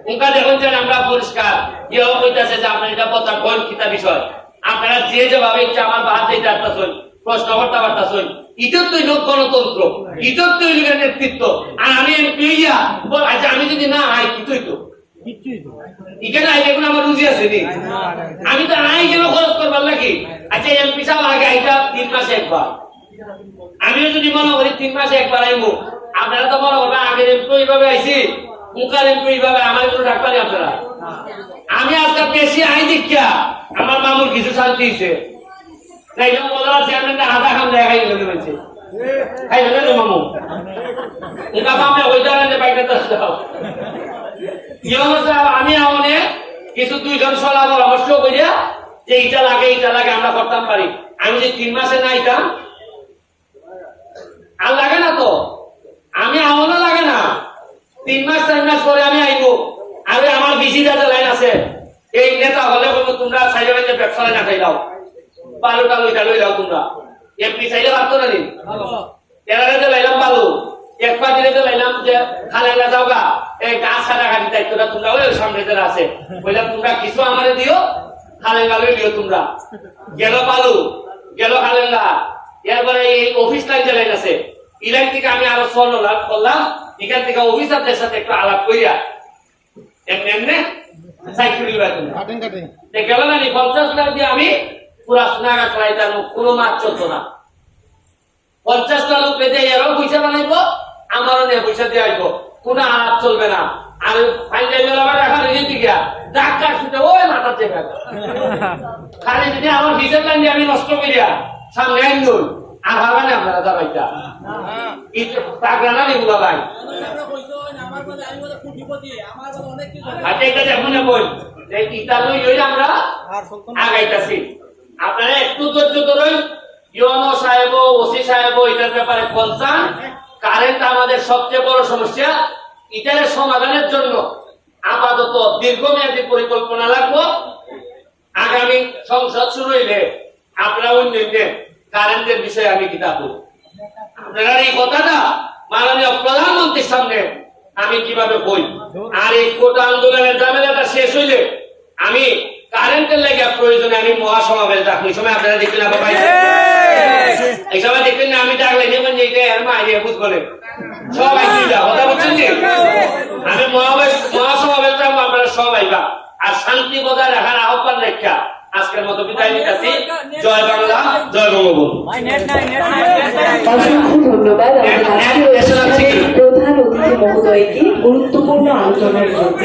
উনকা দেখুন যে আমরা পরিষ্কার কেউ কইতাছে যে আপনার এটা কথা কোন কিতা বিষয় আপনারা যে যেভাবে ইচ্ছা আমার বাদ দিতে আসতেছেন প্রশ্ন করতে পারতেছেন ইজত তৈরি গণতন্ত্র ইজত তৈরি নেতৃত্ব আর আমি এমপি আচ্ছা আমি যদি না আই কিছুই তো এখানে আইলে কোনো আমার রুজি আছে নি আমি তো আই কেন খরচ করবার লাগি আচ্ছা এমপি সাহেব আগে আইটা 3 মাসে একবার আমিও যদি মনে করি 3 মাসে একবার আইবো আপনারা তো মনে করবেন আগের এমপি এইভাবে আইছি মুখার এমপি এইভাবে আমার কোনো ডাক্তারই আপনারা আমি আজকে বেশি আই দেখিয়া আমার মামুর কিছু শান্তি হয়েছে নাইলে বলার চেয়ারম্যানটা আধা খাম দেয় খাই গেলে বলছে খাই গেলে রে মামু এটা আমি ওই ধরনের বাইকটা দাও আমি আমনে কিছু 2 জন সলা পরামর্শ করিয়া যে এটা লাগে আমরা করতাম পারি আমি যে 3 মাসে না আইতাম আর লাগে না তো আমি আমনও লাগে না 3 মাস 4 মাস পরে আমি আইবো আর আমার বিসিটা লাইন আছে এই নেতা হলে বলবো তোমরা সাইডে যে ব্যবসা না খাই দাও বালু টালু এটা লই দাও তোমরা এমপি চাইলে পারতো না নি এরা যে লাইলাম বালু এক পাটিরে যে লাইলাম যে খালে না যাওগা এই গাছ কাটাকাটি দায়িত্বটা তোমরা ওই সামনে যারা আছে বললাম তোমরা কিছু আমারে দিও খালেঙ্গা লই দিও তোমরা গেল বালু গেল খালেঙ্গা এরপরে এই অফিস লাইন যে লাইন আছে এই লাইন থেকে আমি আরো 16 লাখ করলাম এখান থেকে অফিসারদের সাথে একটু আলাপ করিয়া এমনি এমনি সাইকেল দিবা তুমি গেল না নি 50 লাখ দিয়ে আমি পুরা সোনাগা চালাইতাম কোনো মাছ চলতো না 50 লোক পেতে এরাও পয়সা বানাইবো আমারও নিয়ে পয়সা দিয়ে আইবো কোনো আলাপ চলবে না আর ফাইনাল বেলা রাখা রেডি দিকে ডাক্তার শুতে ওই মাথা চেপে খালি যদি আমার হিসাব লাইন দিয়ে আমি নষ্ট করিয়া সামনে আইনুন আর ভাবা না আপনারা দাবাইটা টাকা নি বুলা ভাই আচ্ছা এটা দেখুন বল ইতালই ওই আমরা আগাইতাছি আপনারা একটু ধৈর্য ধরুন ইউনো সাহেব ওসি সাহেব এটার ব্যাপারে কনসার্ন কারেন্ট আমাদের সবচেয়ে বড় সমস্যা এটার সমাধানের জন্য আপাতত দীর্ঘমেয়াদী পরিকল্পনা লাগবে আগামী সংসদ শুরু হইলে আপনারা উন্নয়নে কারেন্টের বিষয়ে আমি কিতাব আপনারা এই কথাটা মাননীয় প্রধানমন্ত্রীর সামনে আমি কিভাবে বই আর এই কোটা আন্দোলনের ঝামেলাটা শেষ হইলে আমি কারেন্টের লেগে প্রয়োজনে আমি মহাসমাবেশ ডাকবো এই সময় আপনারা দেখবেন আবার ভাই এই সময় দেখবেন না আমি ডাকলে যেমন যে এর মাইরে বুঝবলে সবাই দিলা কথা বলছেন যে আমি মহাসমাবেশ ডাকবো আপনারা সবাই বা আর শান্তি বজায় রাখার আহ্বান রেখা আজকের মতো বিদায় নিতেছি জয় বাংলা জয় বঙ্গবন্ধু অসংখ্য ধন্যবাদ প্রধান অতিথি মহোদয়কে গুরুত্বপূর্ণ আলোচনার জন্য।